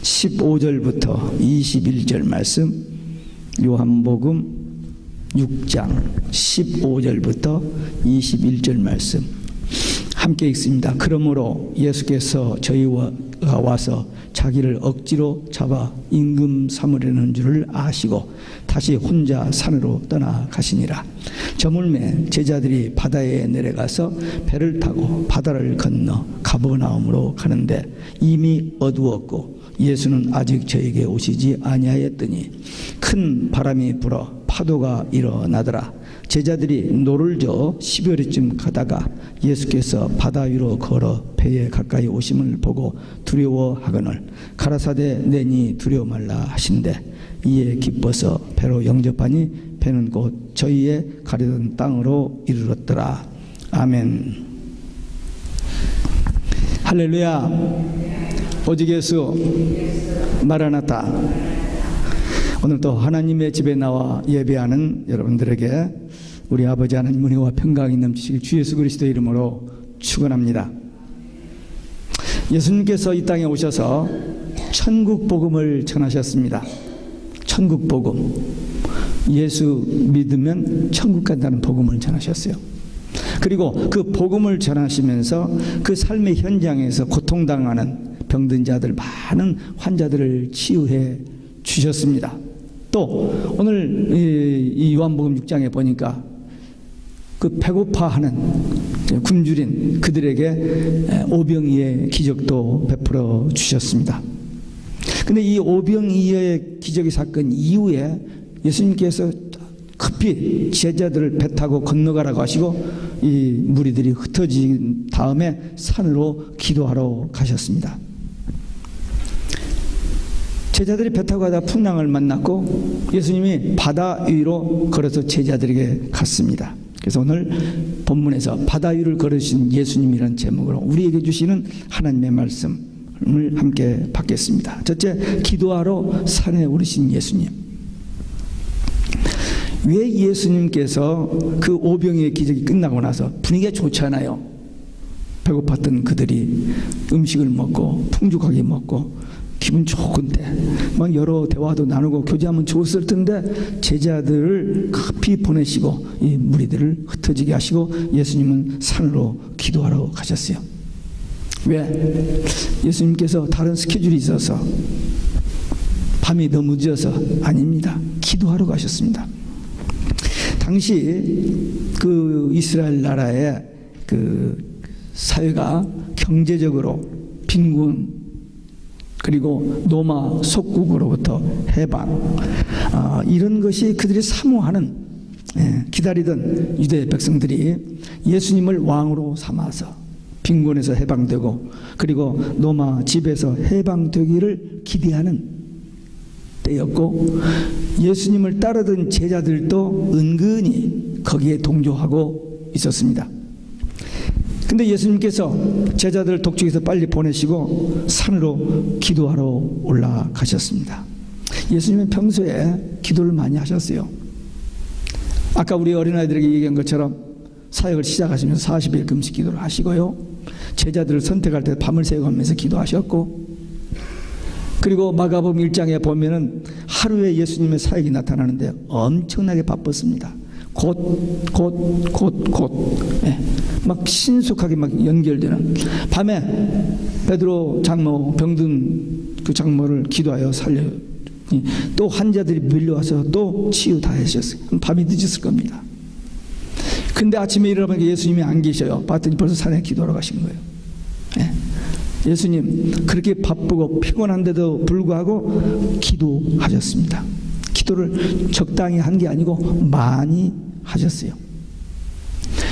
15절부터 21절 말씀, 요한복음 6장 15절부터 21절 말씀 함께 읽습니다. 그러므로 예수께서 저희와 와서 자기를 억지로 잡아 임금 삼으려는 줄을 아시고 다시 혼자 산으로 떠나가시니라. 저물매 제자들이 바다에 내려가서 배를 타고 바다를 건너 가버나움으로 가는데 이미 어두웠고 예수는 아직 저에게 오시지 아니하였더니 큰 바람이 불어 파도가 일어나더라. 제자들이 노를 저어 10여리쯤 가다가 예수께서 바다 위로 걸어 배에 가까이 오심을 보고 두려워하거늘 가라사대 내니 두려워 말라 하신대 이에 기뻐서 배로 영접하니 배는 곧 저희의 가려던 땅으로 이르렀더라. 아멘. 할렐루야. 오직 예수 마라나타. 오늘도 하나님의 집에 나와 예배하는 여러분들에게 우리 아버지 하나님 은혜와 평강이 넘치시길 주 예수 그리스도의 이름으로 축원합니다. 예수님께서 이 땅에 오셔서 천국 복음을 전하셨습니다. 천국 복음. 예수 믿으면 천국 간다는 복음을 전하셨어요. 그리고 그 복음을 전하시면서 그 삶의 현장에서 고통당하는 병든 자들, 많은 환자들을 치유해 주셨습니다. 또 오늘 이 요한복음 6장에 보니까 그 배고파하는 굶주린 그들에게 오병이의 기적도 베풀어 주셨습니다. 근데 이 오병이의 기적의 사건 이후에 예수님께서 급히 제자들을 배 타고 건너가라고 하시고 이 무리들이 흩어진 다음에 산으로 기도하러 가셨습니다. 제자들이 배 타고 가다가 풍랑을 만났고 예수님이 바다 위로 걸어서 제자들에게 갔습니다. 그래서 오늘 본문에서 바다 위를 걸으신 예수님이라는 제목으로 우리에게 주시는 하나님의 말씀을 함께 받겠습니다. 첫째, 기도하러 산에 오르신 예수님. 왜 예수님께서 그 오병이의 기적이 끝나고 나서 분위기가 좋잖아요. 배고팠던 그들이 음식을 먹고 풍족하게 먹고 기분 좋은데 막 여러 대화도 나누고 교제하면 좋았을 텐데 제자들을 급히 보내시고 이 무리들을 흩어지게 하시고 예수님은 산으로 기도하러 가셨어요. 왜? 예수님께서 다른 스케줄이 있어서 밤이 너무 늦어서 아닙니다. 기도하러 가셨습니다. 당시 그 이스라엘 나라의 그 사회가 경제적으로 빈곤 그리고 로마 속국으로부터 해방 이런 것이 그들이 사모하는 기다리던 유대 백성들이 예수님을 왕으로 삼아서 빈곤에서 해방되고 그리고 로마 집에서 해방되기를 기대하는 때였고 예수님을 따르던 제자들도 은근히 거기에 동조하고 있었습니다. 근데 예수님께서 제자들을 독촉에서 빨리 보내시고 산으로 기도하러 올라가셨습니다. 예수님은 평소에 기도를 많이 하셨어요. 아까 우리 어린아이들에게 얘기한 것처럼 사역을 시작하시면서 40일 금식 기도를 하시고요. 제자들을 선택할 때 밤을 새워가면서 기도하셨고 그리고 마가복음 1장에 보면은 하루에 예수님의 사역이 나타나는데 엄청나게 바빴습니다. 막 신속하게 막 연결되는 밤에 베드로 장로 병든 그 장로를 기도하여 살려 또 환자들이 밀려와서 또 치유 다 하셨어요. 밤이 늦었을 겁니다. 근데 아침에 일어나보니까 예수님이 안 계셔요. 봤더니 벌써 산에 기도하러 가신 거예요. 예수님 그렇게 바쁘고 피곤한데도 불구하고 기도하셨습니다. 기도를 적당히 한 게 아니고 많이 하셨어요.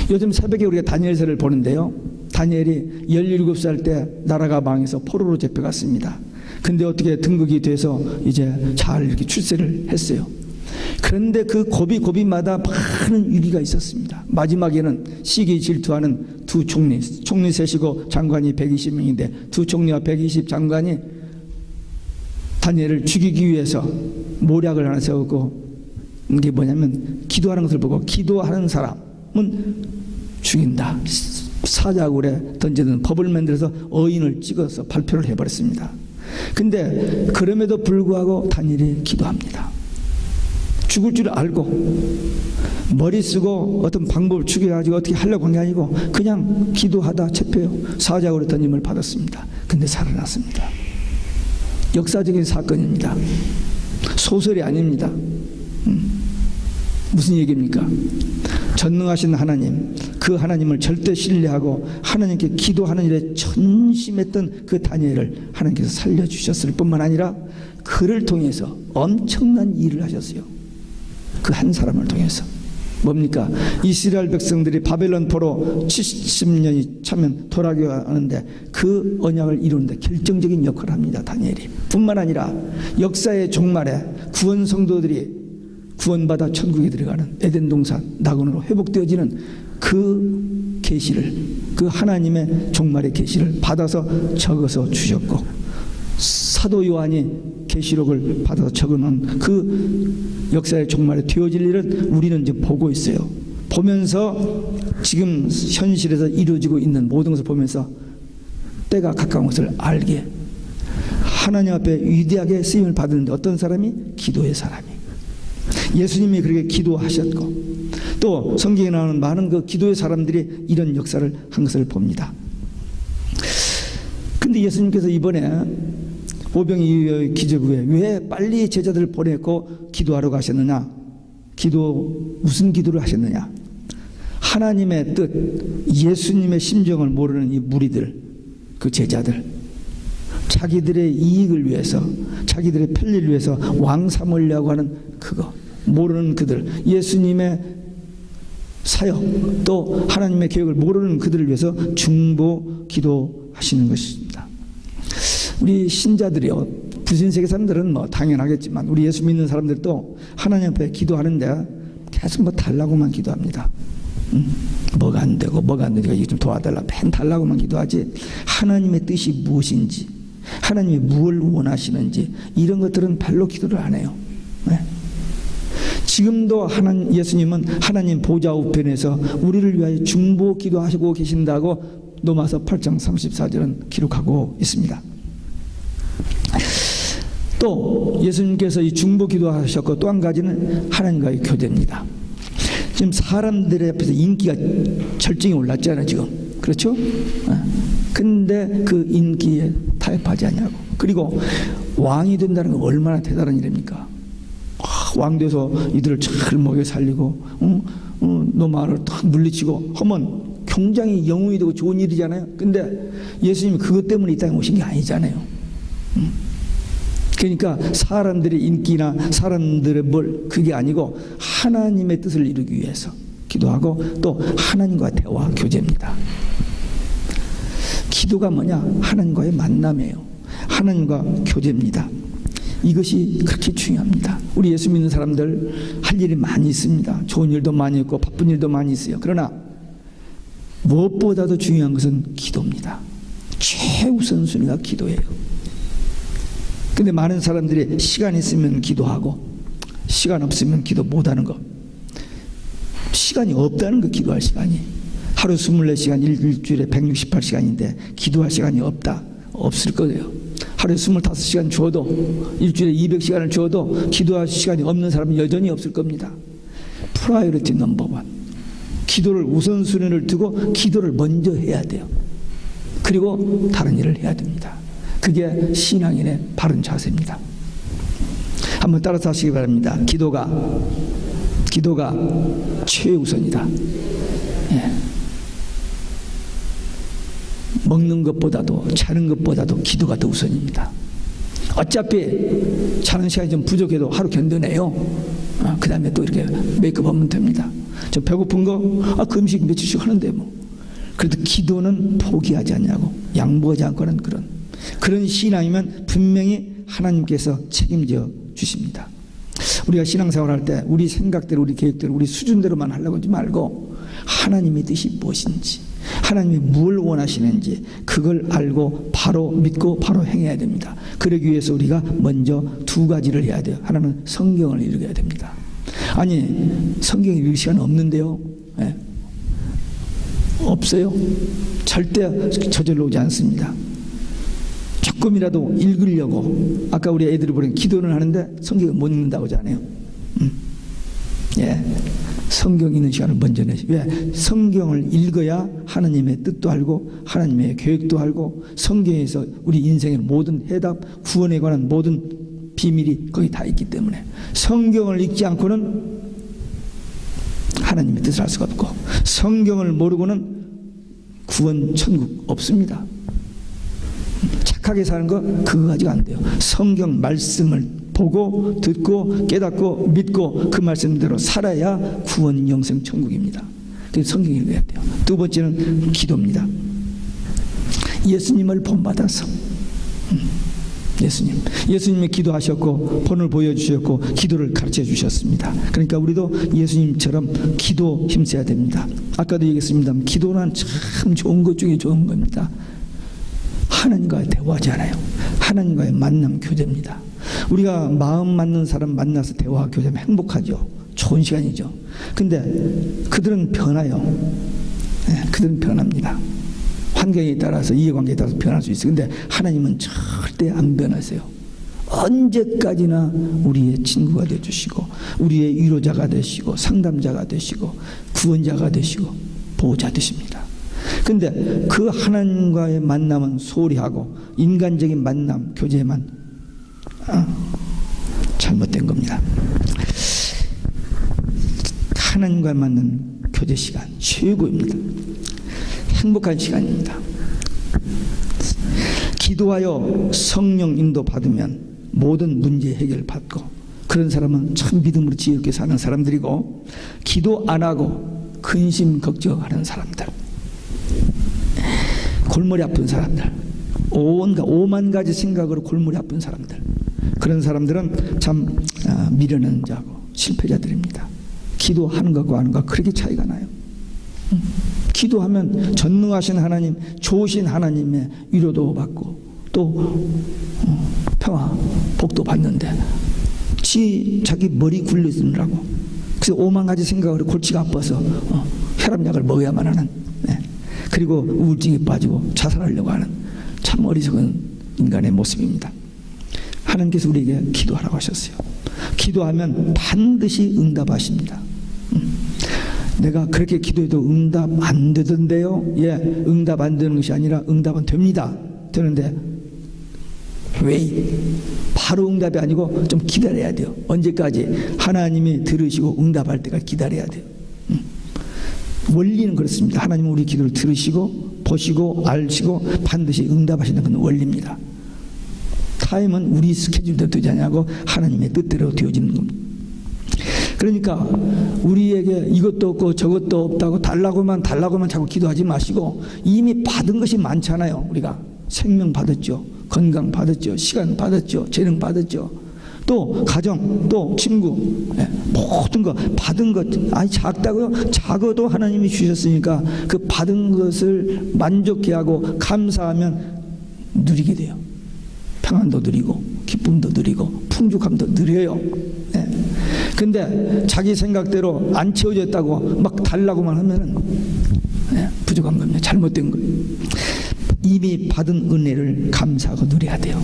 요즘 새벽에 우리가 다니엘서를 보는데요. 다니엘이 17살 때 나라가 망해서 포로로 잡혀갔습니다. 근데 어떻게 등극이 돼서 이제 잘 이렇게 출세를 했어요. 그런데 그 고비마다 많은 위기가 있었습니다. 마지막에는 시기 질투하는 두 총리 셋이고 장관이 120명인데 두 총리와 120 장관이 다니엘을 죽이기 위해서 모략을 하나 세웠고 이게 뭐냐면 기도하는 것을 보고 기도하는 사람은 죽인다. 사자굴에 던지는 법을 만들어서 어인을 찍어서 발표를 해버렸습니다. 근데 그럼에도 불구하고 다니엘이 기도합니다. 죽을 줄 알고 머리 쓰고 어떤 방법을 죽여가지고 어떻게 하려고 한 게 아니고 그냥 기도하다 체포해요. 사자굴에 던짐을 받았습니다. 근데 살아났습니다. 역사적인 사건입니다. 소설이 아닙니다. 무슨 얘기입니까? 전능하신 하나님, 그 하나님을 절대 신뢰하고 하나님께 기도하는 일에 전심했던 그 다니엘을 하나님께서 살려주셨을 뿐만 아니라 그를 통해서 엄청난 일을 하셨어요. 그 한 사람을 통해서. 뭡니까? 이스라엘 백성들이 바벨론 포로 70년이 차면 돌아가는데 그 언약을 이루는데 결정적인 역할을 합니다. 다니엘이. 뿐만 아니라 역사의 종말에 구원 성도들이 구원받아 천국에 들어가는 에덴 동산 낙원으로 회복되어지는 그 계시를, 그 하나님의 종말의 계시를 받아서 적어서 주셨고, 사도 요한이 계시록을 받아서 적어놓은 그 역사의 종말에 되어질 일은 우리는 이제 보고 있어요. 보면서 지금 현실에서 이루어지고 있는 모든 것을 보면서 때가 가까운 것을 알게, 하나님 앞에 위대하게 쓰임을 받았는데 어떤 사람이? 기도의 사람이. 예수님이 그렇게 기도하셨고 또 성경에 나오는 많은 그 기도의 사람들이 이런 역사를 한 것을 봅니다. 근데 예수님께서 이번에 오병이어의 기적 후에 왜 빨리 제자들을 보내고 기도하러 가셨느냐? 무슨 기도를 하셨느냐? 하나님의 뜻, 예수님의 심정을 모르는 이 무리들, 그 제자들, 자기들의 이익을 위해서, 자기들의 편리를 위해서 왕 삼으려고 하는 그거 모르는 그들, 예수님의 사역 또 하나님의 계획을 모르는 그들을 위해서 중보 기도하시는 것입니다. 우리 신자들이요, 부신세계 사람들은 뭐 당연하겠지만 우리 예수 믿는 사람들도 하나님 앞에 기도하는데 계속 뭐 달라고만 기도합니다. 뭐가 안 되고 뭐가 안 되니까 이거 좀 도와달라, 맨 달라고만 기도하지 하나님의 뜻이 무엇인지, 하나님이 무엇을 원하시는지 이런 것들은 별로 기도를 안 해요. 네. 지금도 예수님은 하나님 보좌 우편에서 우리를 위하여 중보 기도하시고 계신다고 로마서 8장 34절은 기록하고 있습니다. 또 예수님께서 이 중보 기도하셨고 또 한 가지는 하나님과의 교제입니다. 지금 사람들의 앞에서 인기가 절정에 올랐잖아요, 지금. 그렇죠? 근데 그 인기에 타협하지 않냐고. 그리고 왕이 된다는 건 얼마나 대단한 일입니까? 왕 돼서 이들을 잘 먹여 살리고 노마를 탁 물리치고 하면 굉장히 영웅이 되고 좋은 일이잖아요. 근데 예수님이 그것 때문에 이 땅에 오신 게 아니잖아요. 그러니까 사람들의 인기나 사람들의 그게 아니고 하나님의 뜻을 이루기 위해서 기도하고 또 하나님과 대화 교제입니다. 기도가 뭐냐? 하나님과의 만남이에요. 하나님과 교제입니다. 이것이 그렇게 중요합니다. 우리 예수 믿는 사람들 할 일이 많이 있습니다. 좋은 일도 많이 있고 바쁜 일도 많이 있어요. 그러나 무엇보다도 중요한 것은 기도입니다. 최우선순위가 기도예요. 근데 많은 사람들이 시간 있으면 기도하고 시간 없으면 기도 못하는 거. 시간이 없다는 거, 기도할 시간이. 하루 24시간, 일주일에 168시간인데 기도할 시간이 없다. 없을 거예요. 하루에 25시간 주어도, 일주일에 200시간을 주어도 기도할 시간이 없는 사람은 여전히 없을 겁니다. 프라이어리티 넘버 원. 기도를 우선순위를 두고 기도를 먼저 해야 돼요. 그리고 다른 일을 해야 됩니다. 그게 신앙인의 바른 자세입니다. 한번 따라서 하시기 바랍니다. 기도가 최우선이다. 예. 먹는 것보다도 자는 것보다도 기도가 더 우선입니다. 어차피 자는 시간이 좀 부족해도 하루 견뎌내요. 그 다음에 또 이렇게 메이크업 하면 됩니다. 저 배고픈 거 그 음식 며칠씩 하는데 뭐. 그래도 기도는 포기하지 않냐고, 양보하지 않고는 그런 신앙이면 분명히 하나님께서 책임져 주십니다. 우리가 신앙생활할 때 우리 생각대로, 우리 계획대로, 우리 수준대로만 하려고 하지 말고 하나님의 뜻이 무엇인지, 하나님이 뭘 원하시는지 그걸 알고 바로 믿고 바로 행해야 됩니다. 그러기 위해서 우리가 먼저 두 가지를 해야 돼요. 하나는 성경을 읽어야 됩니다. 아니, 성경 읽을 시간 없는데요. 네. 없어요. 절대 저절로 오지 않습니다. 조금이라도 읽으려고, 아까 우리 애들이 보는 기도는 하는데 성경을 못 읽는다고 하잖아요. 예, 성경 읽는 시간을 먼저 내시. 왜? 성경을 읽어야 하나님의 뜻도 알고 하나님의 계획도 알고 성경에서 우리 인생의 모든 해답, 구원에 관한 모든 비밀이 거기 다 있기 때문에 성경을 읽지 않고는 하나님의 뜻을 알 수가 없고 성경을 모르고는 구원 천국 없습니다. 착하게 사는 거 그거 가지고 안 돼요. 성경 말씀을 보고 듣고 깨닫고 믿고 그 말씀대로 살아야 구원 영생 천국입니다. 그래서 성경 읽어야 돼요. 두 번째는 기도입니다. 예수님을 본받아서 예수님이 기도하셨고 본을 보여주셨고 기도를 가르쳐 주셨습니다. 그러니까 우리도 예수님처럼 기도 힘써야 됩니다. 아까도 얘기했습니다. 기도는 참 좋은 것 중에 좋은 겁니다. 하나님과의 대화잖아요. 하나님과의 만남 교제입니다. 우리가 마음 맞는 사람 만나서 대화 교제하면 행복하죠. 좋은 시간이죠. 근데 그들은 변해요. 네, 그들은 변합니다. 환경에 따라서 이해관계에 따라서 변할 수 있어요. 근데 하나님은 절대 안 변하세요. 언제까지나 우리의 친구가 되주시고 우리의 위로자가 되시고 상담자가 되시고 구원자가 되시고 보호자 되십니다. 근데 그 하나님과의 만남은 소홀히 하고 인간적인 만남, 교제만 잘못된 겁니다. 하나님과 만난 교제 시간 최고입니다. 행복한 시간입니다. 기도하여 성령 인도 받으면 모든 문제 해결 받고 그런 사람은 참 믿음으로 지혜롭게 사는 사람들이고 기도 안 하고 근심 걱정하는 사람들, 골머리 아픈 사람들, 오만 가지 생각으로 골머리 아픈 사람들, 그런 사람들은 참 미련한 자고 실패자들입니다. 기도하는 것과 하는 것 그렇게 차이가 나요. 기도하면 전능하신 하나님, 좋으신 하나님의 위로도 받고 또 평화, 복도 받는데 자기 머리 굴리느라고 그래서 오만 가지 생각으로 골치가 아파서 혈압약을 먹어야만 하는, 그리고 우울증에 빠지고 자살하려고 하는 참 어리석은 인간의 모습입니다. 하나님께서 우리에게 기도하라고 하셨어요. 기도하면 반드시 응답하십니다. 내가 그렇게 기도해도 응답 안 되던데요? 예, 응답 안 되는 것이 아니라 응답은 됩니다. 되는데 왜? 바로 응답이 아니고 좀 기다려야 돼요. 언제까지? 하나님이 들으시고 응답할 때까지 기다려야 돼요. 원리는 그렇습니다. 하나님은 우리 기도를 들으시고 보시고 알시고 반드시 응답하시는 그런 원리입니다. 타임은 우리 스케줄대로 되지 않냐고 하나님의 뜻대로 되어지는 겁니다. 그러니까 우리에게 이것도 없고 저것도 없다고 달라고만 자꾸 기도하지 마시고 이미 받은 것이 많잖아요. 우리가 생명 받았죠. 건강 받았죠. 시간 받았죠. 재능 받았죠. 또 가정, 또 친구, 모든 거 받은 것, 아니 작다고요? 작아도 하나님이 주셨으니까 그 받은 것을 만족해 하고 감사하면 누리게 돼요. 평안도 누리고 기쁨도 누리고 풍족함도 누려요. 근데 자기 생각대로 안 채워졌다고 막 달라고만 하면은 부족한 겁니다. 잘못된 거예요. 이미 받은 은혜를 감사하고 누려야 돼요.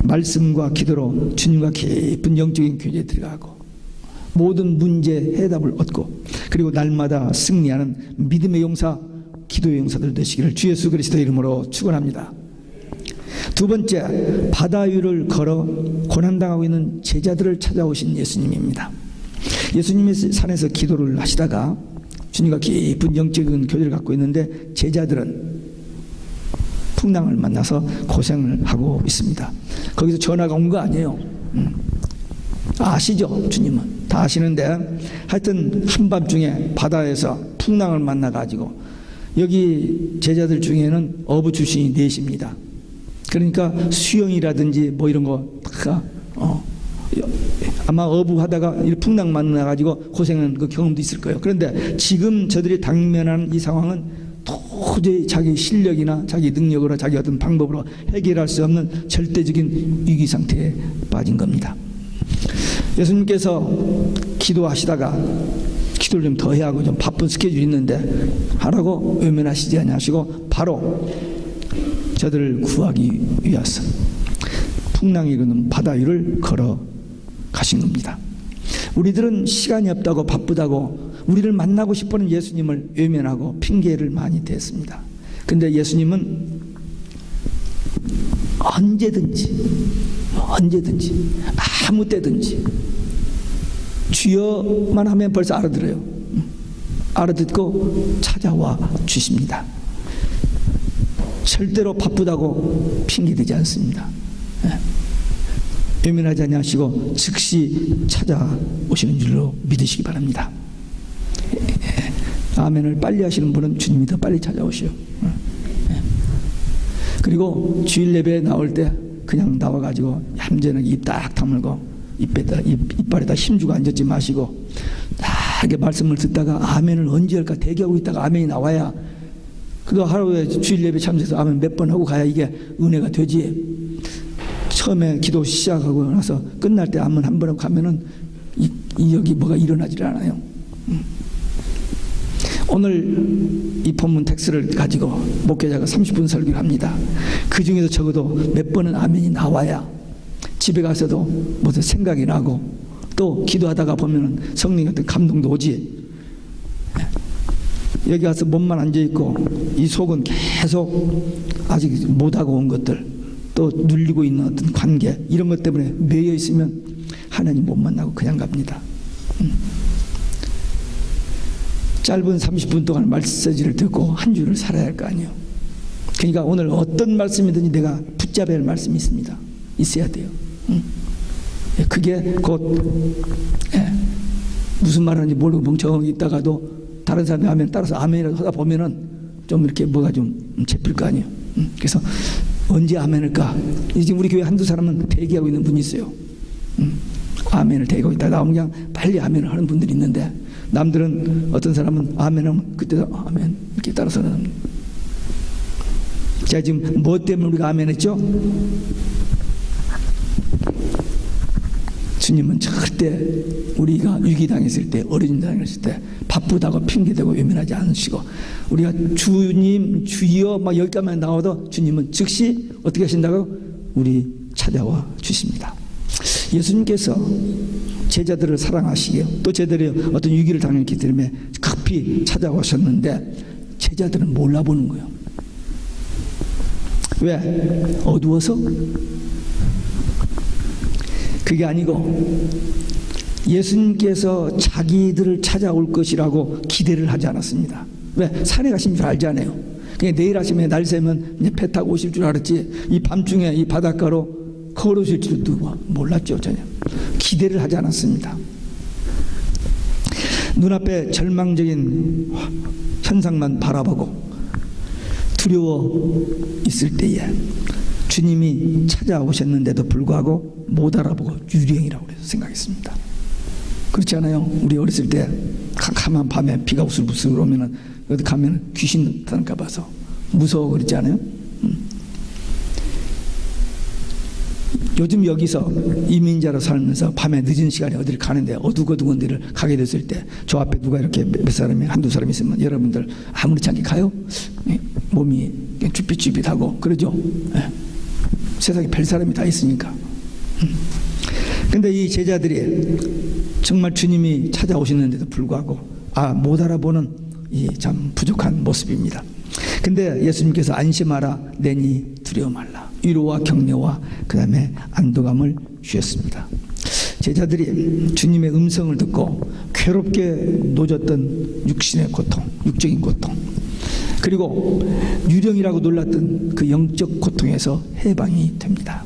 말씀과 기도로 주님과 깊은 영적인 교제에 들어가고 모든 문제 해답을 얻고 그리고 날마다 승리하는 믿음의 용사, 기도의 용사들 되시기를 주 예수 그리스도의 이름으로 축원합니다. 두 번째, 바다 위를 걸어 고난당하고 있는 제자들을 찾아오신 예수님입니다. 예수님이 산에서 기도를 하시다가 주님과 깊은 영적인 교제를 갖고 있는데 제자들은 풍랑을 만나서 고생을 하고 있습니다. 거기서 전화가 온 거 아니에요. 아시죠? 주님은 다 아시는데 하여튼 한밤중에 바다에서 풍랑을 만나가지고 여기 제자들 중에는 어부 출신이 넷입니다. 그러니까 수영이라든지 뭐 이런 거 다 아마 어부하다가 풍랑 만나가지고 고생한 그 경험도 있을 거예요. 그런데 지금 저들이 당면한 이 상황은 도저히 자기 실력이나 자기 능력으로 자기 어떤 방법으로 해결할 수 없는 절대적인 위기 상태에 빠진 겁니다. 예수님께서 기도하시다가 기도를 좀 더 해야 하고 좀 바쁜 스케줄이 있는데 하라고 외면하시지 않으시고 바로 저들을 구하기 위해서 풍랑이 이르는 바다 위를 걸어 가신 겁니다. 우리들은 시간이 없다고 바쁘다고 우리를 만나고 싶어하는 예수님을 외면하고 핑계를 많이 댔습니다. 근데 예수님은 언제든지 아무 때든지 주여만 하면 벌써 알아들어요. 알아듣고 찾아와 주십니다. 절대로 바쁘다고 핑계대지 않습니다. 외면하지 아니하시고 즉시 찾아오시는 줄로 믿으시기 바랍니다. 아멘을 빨리 하시는 분은 주님이 더 빨리 찾아오시오. 그리고 주일 예배에 나올 때 그냥 나와가지고 얌전하게 입 딱 다물고 이빨에다 힘주고 앉지 마시고 딱 이렇게 말씀을 듣다가 아멘을 언제 할까 대기하고 있다가 아멘이 나와야 그거 하루에 주일 예배 참석해서 아멘 몇 번 하고 가야 이게 은혜가 되지. 처음에 기도 시작하고 나서 끝날 때 아멘 한 번 하고 가면은 여기 뭐가 일어나질 않아요. 오늘 이 본문 텍스트를 가지고 목회자가 30분 설교를 합니다. 그 중에서 적어도 몇 번은 아멘이 나와야 집에 가서도 무슨 생각이 나고 또 기도하다가 보면은 성령 같은 감동도 오지. 여기 가서 몸만 앉아있고 이 속은 계속 아직 못하고 온 것들 또 눌리고 있는 어떤 관계 이런 것 때문에 매여 있으면 하나님 못 만나고 그냥 갑니다. 짧은 30분 동안 말씀을 듣고 한 주를 살아야 할 거 아니에요. 그러니까 오늘 어떤 말씀이든지 내가 붙잡아야 할 말씀이 있습니다. 있어야 돼요. 그게 곧 무슨 말하는지 모르고 멍청하게 있다가도 다른 사람이 아멘 따라서 아멘이라고 하다 보면은 좀 이렇게 뭐가 좀 잡힐 거 아니에요. 그래서 언제 아멘을까? 지금 우리 교회 한두 사람은 대기하고 있는 분이 있어요. 아멘을 대기하고 있다. 나오면 그냥 빨리 아멘을 하는 분들이 있는데 남들은 어떤 사람은 아멘하면 그때도 아멘 이렇게 따라서는 합니다. 자, 지금 뭐 때문에 우리가 아멘했죠? 주님은 절대 우리가 위기당했을 때 어려움당했을 때 바쁘다고 핑계대고 외면하지 않으시고 우리가 주님 주여 막 여기까지만 나와도 주님은 즉시 어떻게 하신다고? 우리 찾아와 주십니다. 예수님께서 제자들을 사랑하시기에 또 제자들이 어떤 위기를 당했기 때문에 급히 찾아오셨는데 제자들은 몰라보는 거예요. 왜? 어두워서? 그게 아니고 예수님께서 자기들을 찾아올 것이라고 기대를 하지 않았습니다. 왜? 산에 가신 줄 알잖아요. 그냥 내일 아침에 날 새면 이제 배 타고 오실 줄 알았지 이 밤중에 이 바닷가로 걸으실 줄도 몰랐죠. 전혀 기대를 하지 않았습니다. 눈앞에 절망적인 현상만 바라보고 두려워 있을 때에 주님이 찾아오셨는데도 불구하고 못 알아보고 유령이라고 생각했습니다. 그렇지 않아요? 우리 어렸을 때 캄캄한 밤에 비가 우슬부슬 오면은 어디 가면 귀신 나타날까 봐서 무서워 그러지 않아요? 요즘 여기서 이민자로 살면서 밤에 늦은 시간에 어디를 가는데 어두워두운 데를 가게 됐을 때 저 앞에 누가 이렇게 몇 사람이 한두 사람 있으면 여러분들 아무렇지 않게 가요? 몸이 쭈삣쭈삣하고 그러죠? 세상에 별 사람이 다 있으니까. 근데 이 제자들이 정말 주님이 찾아오시는데도 불구하고 못 알아보는 이 참 부족한 모습입니다. 근데 예수님께서 안심하라 내니 두려워 말라 위로와 격려와 그 다음에 안도감을 주셨습니다. 제자들이 주님의 음성을 듣고 괴롭게 노졌던 육신의 고통, 육적인 고통 그리고 유령이라고 놀랐던 그 영적 고통에서 해방이 됩니다.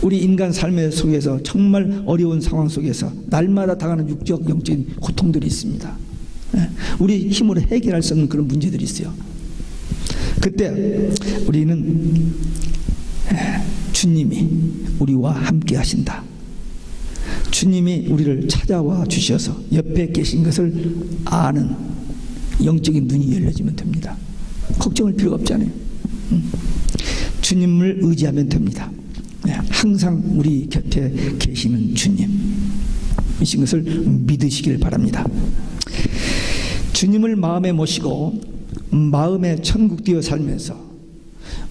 우리 인간 삶의 속에서 정말 어려운 상황 속에서 날마다 당하는 육적, 영적인 고통들이 있습니다. 우리 힘으로 해결할 수 없는 그런 문제들이 있어요. 그때 우리는 주님이 우리와 함께 하신다. 주님이 우리를 찾아와 주셔서 옆에 계신 것을 아는 영적인 눈이 열려지면 됩니다. 걱정할 필요가 없잖아요. 주님을 의지하면 됩니다. 항상 우리 곁에 계시는 주님 이신 것을 믿으시길 바랍니다. 주님을 마음에 모시고 마음에 천국 되어 살면서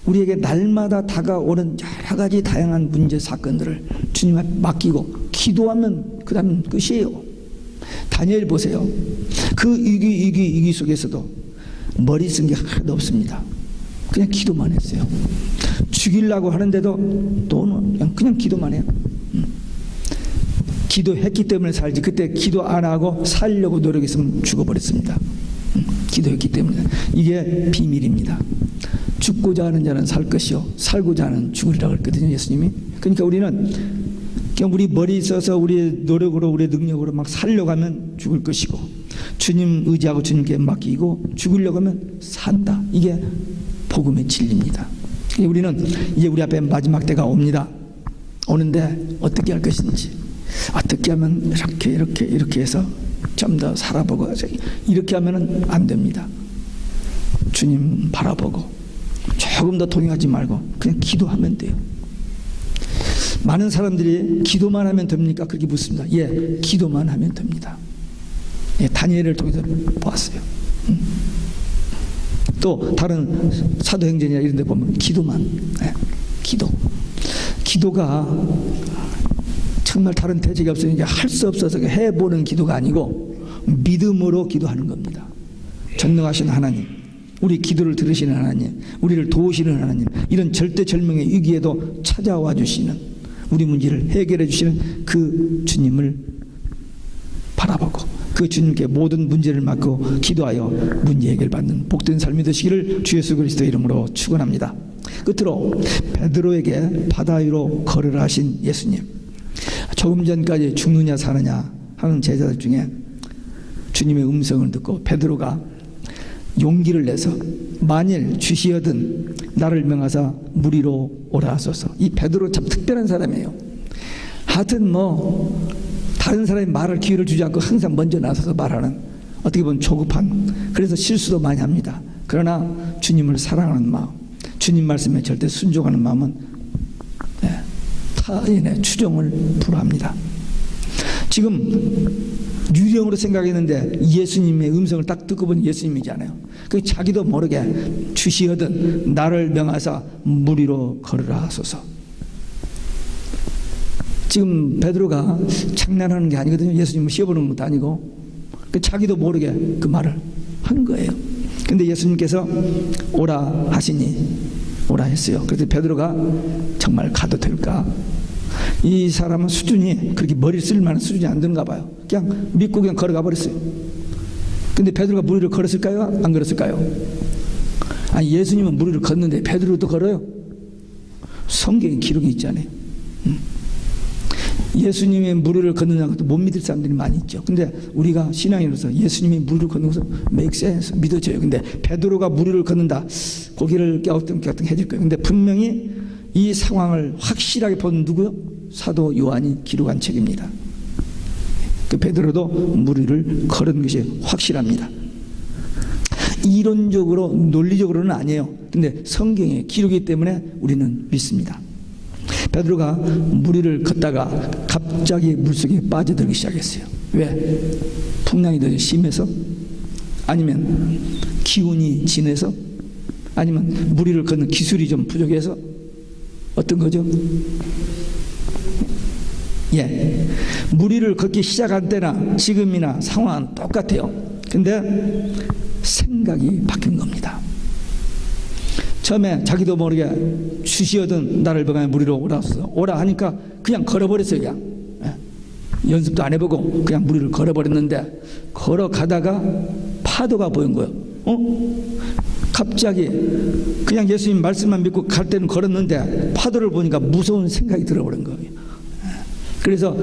우리에게 날마다 다가오는 여러 가지 다양한 문제 사건들을 주님 앞에 맡기고 기도하면 그 다음은 끝이에요. 다니엘 보세요. 그 위기 속에서도 머리 쓴 게 하나도 없습니다. 그냥 기도만 했어요. 죽이려고 하는데도 또는 그냥 기도만 해요. 기도했기 때문에 살지, 그때 기도 안 하고 살려고 노력했으면 죽어버렸습니다. 기도했기 때문에. 이게 비밀입니다. 죽고자 하는 자는 살 것이요 살고자 하는 죽으리라고 했거든요, 예수님이. 그러니까 우리는 그냥 우리 머리 써서 우리의 노력으로 우리의 능력으로 막 살려고 하면 죽을 것이고, 주님 의지하고 주님께 맡기고 죽으려고 하면 산다. 이게 복음의 진리입니다. 우리는 이제 우리 앞에 마지막 때가 옵니다. 오는데 어떻게 할 것인지, 어떻게 하면 이렇게 해서 좀 더 살아보고, 이렇게 하면은 안 됩니다. 주님 바라보고 조금 더 동요하지 말고 그냥 기도하면 돼요. 많은 사람들이 기도만 하면 됩니까? 그렇게 묻습니다. 예, 기도만 하면 됩니다. 예, 다니엘을 통해서 보았어요. 또 다른 사도행전이나 이런 데 보면 기도만, 예, 기도가 정말 다른 대책이 없으니까 할 수 없어서 해보는 기도가 아니고 믿음으로 기도하는 겁니다. 전능하신 하나님, 우리 기도를 들으시는 하나님, 우리를 도우시는 하나님, 이런 절대절명의 위기에도 찾아와 주시는, 우리 문제를 해결해 주시는 그 주님을 바라보고 그 주님께 모든 문제를 맡고 기도하여 문제 해결받는 복된 삶이 되시기를 주 예수 그리스도의 이름으로 축원합니다. 끝으로 베드로에게 바다 위로 걸으라 하신 예수님, 조금 전까지 죽느냐 사느냐 하는 제자들 중에 주님의 음성을 듣고 베드로가 용기를 내서 만일 주시어든 나를 명하사 물 위로 오라 하소서. 이 베드로 참 특별한 사람이에요. 하여튼 다른 사람이 말할 기회를 주지 않고 항상 먼저 나서서 말하는, 어떻게 보면 조급한, 그래서 실수도 많이 합니다. 그러나 주님을 사랑하는 마음, 주님 말씀에 절대 순종하는 마음은 타인의 추종을 불허합니다. 지금 유령으로 생각했는데 예수님의 음성을 딱 듣고 보니 예수님이잖아요. 그 자기도 모르게 주시어든 나를 명하사 물 위로 걸으라 하소서. 지금 베드로가 장난하는 게 아니거든요. 예수님을 시험보는 것도 아니고 자기도 모르게 그 말을 한 거예요. 근데 예수님께서 오라 하시니 오라 했어요. 그래서 베드로가 정말 가도 될까? 이 사람은 수준이 그렇게 머리 쓸 만한 수준이 안 되는가 봐요. 그냥 믿고 그냥 걸어가 버렸어요. 근데 베드로가 물 위를 걸었을까요? 안 걸었을까요? 아니, 예수님은 물 위를 걷는데 베드로도 걸어요? 성경에 기록이 있잖아요. 예수님이 물 위를 걷는다는 것도 못 믿을 사람들이 많이 있죠. 근데 우리가 신앙인으로서 예수님이 물 위를 걷는 것은 make sense, 믿어져요. 근데 베드로가 물 위를 걷는다, 고개를 갸우뚱갸우뚱 해줄 거예요. 근데 분명히 이 상황을 확실하게 본 누구요? 사도 요한이 기록한 책입니다. 그 베드로도 물 위를 걸은 것이 확실합니다. 이론적으로 논리적으로는 아니에요. 근데 성경에 기록이기 때문에 우리는 믿습니다. 베드로가 물 위를 걷다가 갑자기 물속에 빠져들기 시작했어요. 왜? 풍랑이 더 심해서? 아니면 기운이 진해서? 아니면 물 위를 걷는 기술이 좀 부족해서? 어떤 거죠? 예, 물 위를 걷기 시작한 때나 지금이나 상황은 똑같아요. 근데 생각이 바뀐 겁니다. 처음에 자기도 모르게 주시어든 나를 명하여 물 위로 오라 하니까 그냥 걸어버렸어요. 그냥 연습도 안 해보고 그냥 물 위를 걸어버렸는데, 걸어가다가 파도가 보인 거예요. 갑자기 그냥 예수님 말씀만 믿고 갈 때는 걸었는데 파도를 보니까 무서운 생각이 들어버린 거예요. 그래서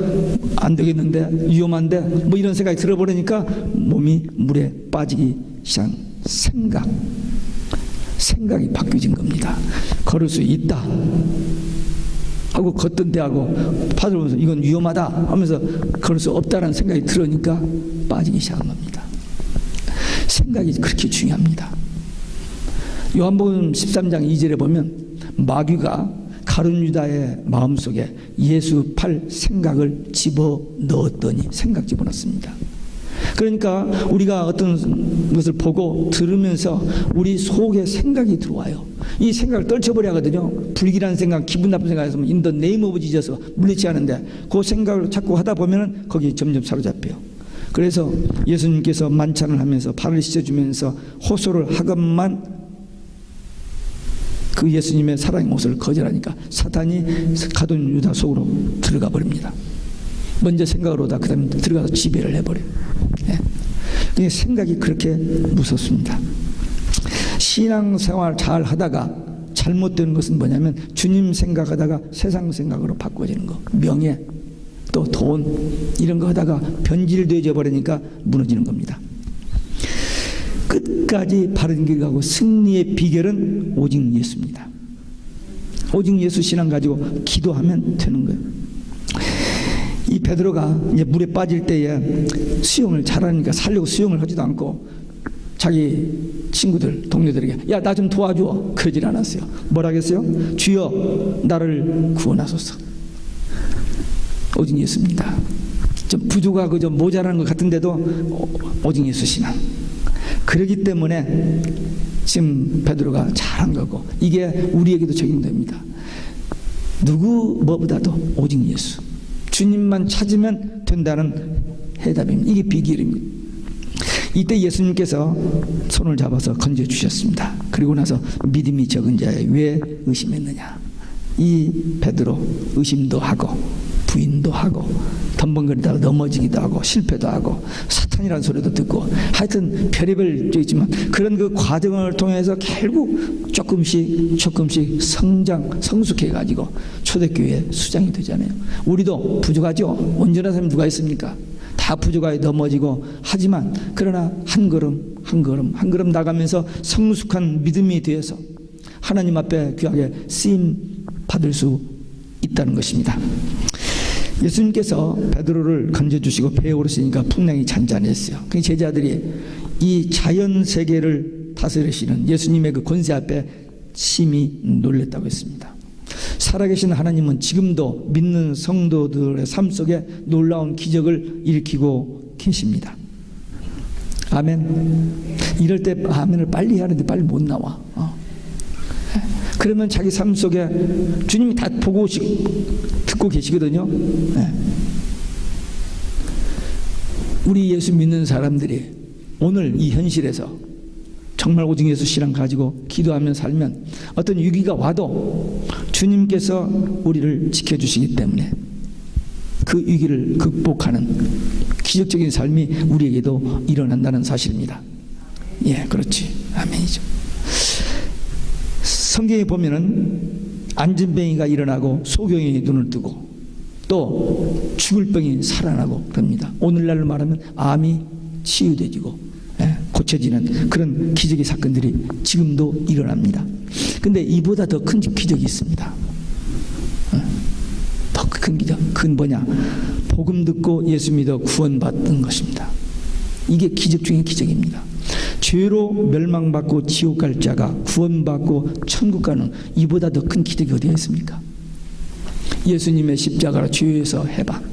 안 되겠는데, 위험한데, 뭐 이런 생각이 들어버리니까 몸이 물에 빠지기 시작한 생각이 바뀌어진 겁니다. 걸을 수 있다 하고 걷던 데하고 파도를 보면서 이건 위험하다 하면서 걸을 수 없다는 생각이 들으니까 빠지기 시작한 겁니다. 생각이 그렇게 중요합니다. 요한복음 13장 2절에 보면 마귀가 가룟 유다의 마음속에 예수 팔 생각을 집어넣었더니, 생각 집어넣습니다. 그러니까 우리가 어떤 것을 보고 들으면서 우리 속에 생각이 들어와요. 이 생각을 떨쳐버려야 하거든요. 불길한 생각, 기분 나쁜 생각에서 in the name of Jesus 물리치 않은데 그 생각을 자꾸 하다 보면 거기에 점점 사로잡혀요. 그래서 예수님께서 만찬을 하면서 발을 씻어주면서 호소를 하건만 그 예수님의 사랑의 모습을 거절하니까 사탄이 가룟 유다 속으로 들어가 버립니다. 먼저 생각으로 다 그 다음에 들어가서 지배를 해버려요. 예. 생각이 그렇게 무섭습니다. 신앙생활 잘 하다가 잘못되는 것은 뭐냐면 주님 생각하다가 세상 생각으로 바꿔지는 거, 명예, 또 돈 이런 거 하다가 변질되어 버리니까 무너지는 겁니다. 끝까지 바른 길 가고 승리의 비결은 오직 예수입니다. 오직 예수 신앙 가지고 기도하면 되는 거예요. 이 베드로가 이제 물에 빠질 때에 수영을 잘하니까 살려고 수영을 하지도 않고 자기 친구들, 동료들에게 야, 나 좀 도와줘 그러질 않았어요. 뭐라 하겠어요? 주여 나를 구원하소서. 오직 예수입니다. 좀 부족하고 좀 모자라는 것 같은데도 오직 예수 신앙. 그렇기 때문에 지금 베드로가 잘한 거고 이게 우리에게도 적용됩니다. 누구 뭐보다도 오직 예수. 주님만 찾으면 된다는 해답입니다. 이게 비결입니다. 이때 예수님께서 손을 잡아서 건져주셨습니다. 그리고 나서 믿음이 적은 자에 왜 의심했느냐. 이 베드로 의심도 하고 부인도 하고 덤벙거리다가 넘어지기도 하고 실패도 하고 사탄이라는 소리도 듣고 하여튼 별의별 게 있지만 그런 그 과정을 통해서 결국 조금씩 성숙해 가지고 초대교회 수장이 되잖아요. 우리도 부족하죠. 온전한 사람이 누가 있습니까? 다 부족하게 넘어지고 하지만 그러나 한 걸음 나가면서 성숙한 믿음이 되어서 하나님 앞에 귀하게 쓰임 받을 수 있다는 것입니다. 예수님께서 베드로를 건져주시고 배에 오르시니까 풍랑이 잔잔했어요. 그 제자들이 이 자연 세계를 다스리시는 예수님의 그 권세 앞에 심히 놀랬다고 했습니다. 살아계신 하나님은 지금도 믿는 성도들의 삶 속에 놀라운 기적을 일으키고 계십니다. 아멘. 이럴 때 아멘을 빨리 해야 하는데 빨리 못 나와. 그러면 자기 삶 속에 주님이 다 보고 듣고 계시거든요. 네. 우리 예수 믿는 사람들이 오늘 이 현실에서 정말 오직 예수 신앙 가지고 기도하며 살면 어떤 위기가 와도 주님께서 우리를 지켜주시기 때문에 그 위기를 극복하는 기적적인 삶이 우리에게도 일어난다는 사실입니다. 예, 그렇지. 아멘이죠. 성경에 보면은 안진뱅이가 일어나고 소경이 눈을 뜨고 또 죽을 병이 살아나고 그럽니다. 오늘날로 말하면 암이 치유되지고 고쳐지는 그런 기적의 사건들이 지금도 일어납니다. 근데 이보다 더 큰 기적이 있습니다. 더 큰 기적. 그건 뭐냐? 복음 듣고 예수 믿어 구원받는 것입니다. 이게 기적 중에 기적입니다. 죄로 멸망받고 지옥 갈 자가 구원받고 천국 가는 이보다 더 큰 기적이 어디에 있습니까? 예수님의 십자가로 죄에서 해방,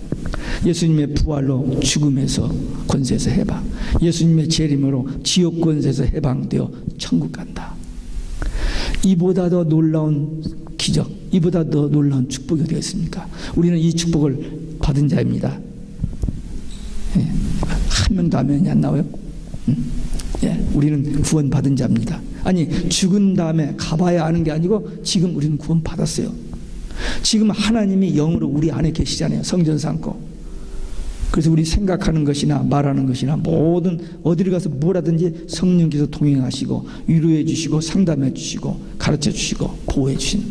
예수님의 부활로 죽음에서 권세에서 해방, 예수님의 재림으로 지옥 권세에서 해방되어 천국 간다. 이보다 더 놀라운 기적, 이보다 더 놀라운 축복이 어디가 있습니까? 우리는 이 축복을 받은 자입니다. 예. 한 명도 아멘이 안 나와요? 예, 우리는 구원 받은 자입니다. 아니, 죽은 다음에 가봐야 아는 게 아니고 지금 우리는 구원 받았어요. 지금 하나님이 영으로 우리 안에 계시잖아요. 성전 삼고. 그래서 우리 생각하는 것이나 말하는 것이나 모든 어디를 가서 뭘 하든지 성령께서 동행하시고 위로해 주시고 상담해 주시고 가르쳐 주시고 보호해 주시는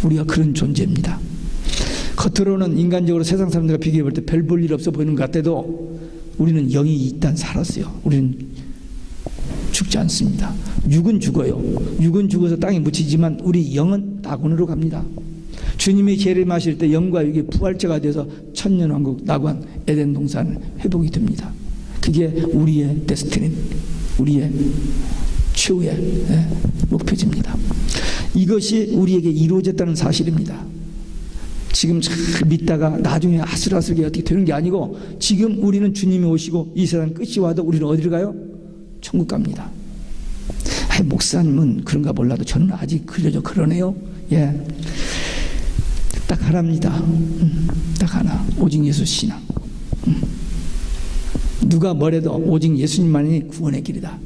우리가 그런 존재입니다. 겉으로는 인간적으로 세상 사람들과 비교해 볼 때 별 볼 일 없어 보이는 것 같아도 우리는 영이 일단 살았어요. 우리는 죽지 않습니다. 육은 죽어요. 육은 죽어서 땅에 묻히지만 우리 영은 낙원으로 갑니다. 주님이 재림하실 때 영과 육이 부활체가 돼서 천년왕국 낙원 에덴 동산 회복이 됩니다. 그게 우리의 데스티니, 우리의 최후의 목표지입니다. 이것이 우리에게 이루어졌다는 사실입니다. 지금 잘 믿다가 나중에 아슬아슬하게 어떻게 되는 게 아니고 지금 우리는 주님이 오시고 이 세상 끝이 와도 우리는 어디를 가요? 천국 갑니다. 아이, 목사님은 그런가 몰라도 저는 아직 그러네요. 예, 딱 하나입니다. 딱 하나, 오직 예수 신앙. 누가 뭐래도 오직 예수님만이 구원의 길이다.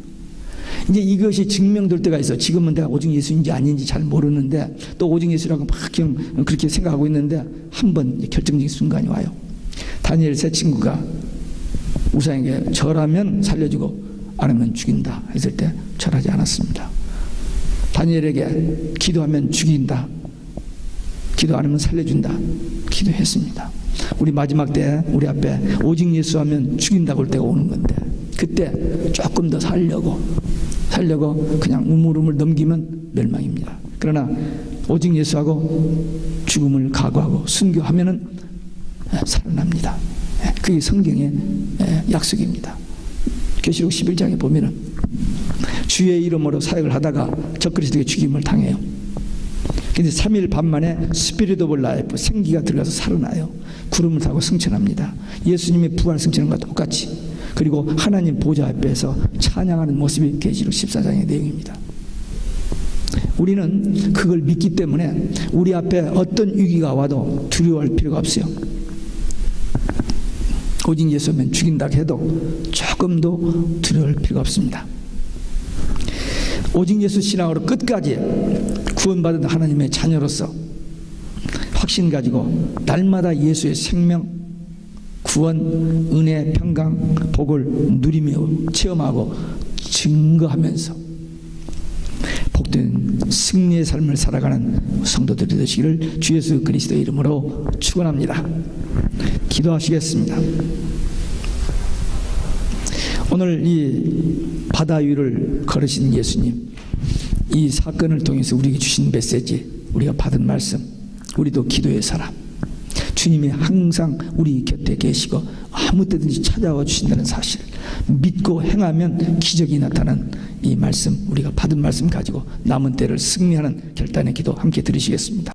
이제 이것이 증명될 때가 있어. 지금은 내가 오직 예수인지 아닌지 잘 모르는데 또 오직 예수라고 막 그냥 그렇게 생각하고 있는데 한 번 결정적인 순간이 와요. 다니엘 세 친구가 우상에게 절하면 살려주고 안 하면 죽인다 했을 때 절하지 않았습니다. 다니엘에게 기도하면 죽인다, 기도 안 하면 살려준다, 기도했습니다. 우리 마지막 때 우리 앞에 오직 예수하면 죽인다고 할 때가 오는 건데 그때 조금 더 살려고 그냥 우물우물 넘기면 멸망입니다. 그러나 오직 예수하고 죽음을 각오하고 순교하면은 살아납니다. 그게 성경의 약속입니다. 계시록 11장에 보면은 주의 이름으로 사역을 하다가 적그리스도에게 죽임을 당해요. 근데 3일 반 만에 스피릿 오브 라이프, 생기가 들어가서 살아나요. 구름을 타고 승천합니다. 예수님의 부활 승천과 똑같이. 그리고 하나님 보좌 앞에서 찬양하는 모습이 계시록 14장의 내용입니다. 우리는 그걸 믿기 때문에 우리 앞에 어떤 위기가 와도 두려워할 필요가 없어요. 오직 예수면 죽인다 해도 조금도 두려워할 필요가 없습니다. 오직 예수 신앙으로 끝까지 구원받은 하나님의 자녀로서 확신 가지고 날마다 예수의 생명, 구원, 은혜, 평강, 복을 누리며 체험하고 증거하면서 복된 승리의 삶을 살아가는 성도들이 되시기를 주 예수 그리스도의 이름으로 축원합니다. 기도하시겠습니다. 오늘 이 바다 위를 걸으신 예수님, 이 사건을 통해서 우리에게 주신 메시지, 우리가 받은 말씀, 우리도 기도의 사람, 주님이 항상 우리 곁에 계시고 아무 때든지 찾아와 주신다는 사실 믿고 행하면 기적이 나타나는 이 말씀, 우리가 받은 말씀 가지고 남은 때를 승리하는 결단의 기도 함께 드리시겠습니다.